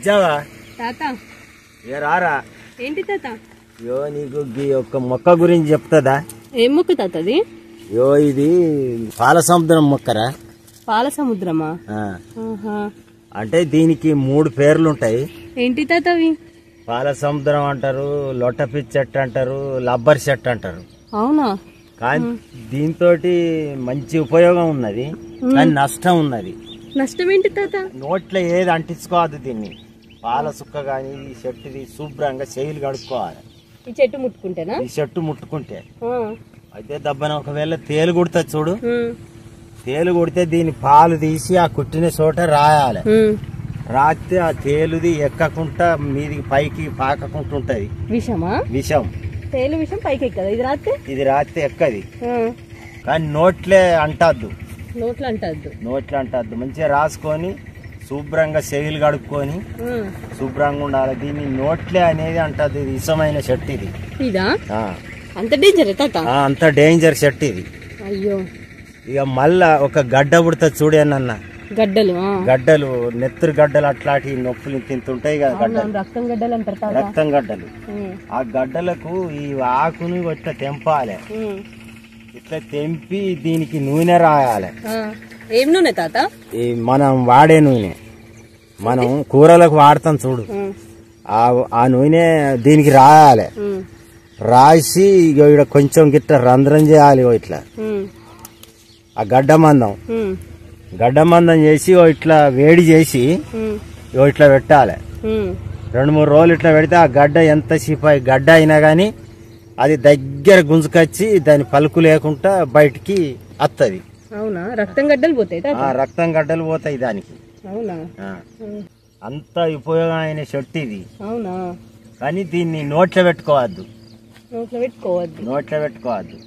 వచ్చావా తాత? ఏ రారా. ఏంటి తాత? యో నీకు ఒక్క మొక్క గురించి చెప్తుందా? ఏం మొక్క తాత అది? యో ఇది పాల సముద్రం మొక్కరా. పాల సముద్రమా? అంటే దీనికి 3 పేర్లు ఉంటాయి. ఏంటి తాత అవి? పాల సముద్రం అంటారు, లొట్టపిచ్చి చెట్టు అంటారు, లబ్బర్ చెట్టు అంటారు. అవునా? కానీ దీంతో మంచి ఉపయోగం ఉన్నది, కానీ నష్టం ఉన్నది. నష్టం ఏంటి తాత? నోట్లో ఏది అంటించుకోవద్దు దీన్ని. పాల సుక్క గాని ఈ చెట్టుది శుభ్రంగా చెయ్యిలు కడుక్కోవాలి. ఈ చెట్టు ముట్టుకుంటేనా? ఈ చెట్టు ముట్టుకుంటే అయితే దబ్బన ఒకవేళ తేలు కుడుతుంది చూడు, తేలు కుడితే దీని పాలు తీసి ఆ కుట్టిన చోట రాయాలి. రాస్తే ఆ తేలుది ఎక్కకుండా మీదికి పైకి పాకకుండా ఉంటది. విషమా? విషం. తేలు విషం పైకి ఎక్కదు. ఇది రాస్తే ఎక్కది, కానీ నోట్లే అంటద్దు. నోట్లో అంటద్దు. మంచిగా రాసుకొని శుభ్రంగా చెయ్యిలు కడుక్కొని శుభ్రంగా ఉండాలి. దీన్ని నోట్లే అనేది అంటది. ఇది విషమైన చెట్టు ఇది. అంత డేంజర్ తాత? అంత డేంజర్ చెట్టు ఇది. అయ్యో. ఇక మళ్ళా ఒక గడ్డ పుడుతుంది చూడేనన్న. గడ్డలు నెత్తురు గడ్డలు అట్లాంటి నొప్పులు ఇంత ఉంటాయి కదా గడ్డలు, రక్తం గడ్డలు అంటారు. రక్తం గడ్డలు. ఆ గడ్డలకు ఈ ఆకును ఇట్లా తెంపాలి. ఇట్లా తెంపి దీనికి నూనె రాయాలి. ఏం నూనె తాత? ఈ మనం వాడే నూనె, మనం కూరలకు వాడతాం చూడు, ఆ నూనె దీనికి రాయాలి. రాసి ఇక కొంచెం గిట్ట రంధ్రం చేయాలి. ఇట్లా ఆ గడ్డ మందం చేసి ఇట్లా వేడి చేసి ఇట్లా పెట్టాలి. 2-3 రోజులు ఇట్లా పెడితే ఆ గడ్డ ఎంత సిపాయి గడ్డ అయినా గాని అది దగ్గర గుంజుకొచ్చి దాని పలుకు లేకుండా బయటికి వస్తుంది. అవునా? రక్తం గడ్డలు పోతాయి? రక్తం గడ్డలు పోతాయి దానికి. అవునా? అంత ఉపయోగమైన చెట్టు ఇది. అవునా? కానీ దీన్ని నోట్లో పెట్టుకోవద్దు. నోట్లో పెట్టుకోవద్దు.